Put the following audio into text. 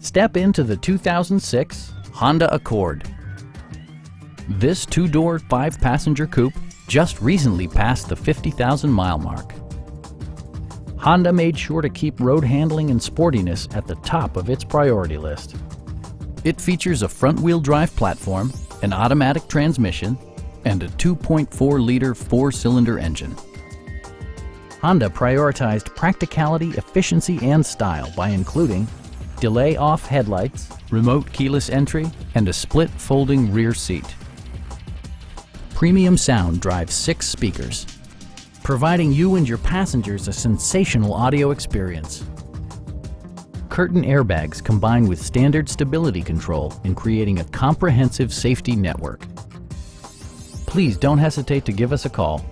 Step into the 2006 Honda Accord. This two-door, five-passenger coupe just recently passed the 50,000-mile mark. Honda made sure to keep road handling and sportiness at the top of its priority list. It features a front-wheel drive platform, an automatic transmission, and a 2.4-liter four-cylinder engine. Honda prioritized practicality, efficiency, and style by including delay-off headlights, remote keyless entry, and a split folding rear seat. Premium sound drives 6 speakers, providing you and your passengers a sensational audio experience. Curtain airbags combine with standard stability control in creating a comprehensive safety network. Please don't hesitate to give us a call.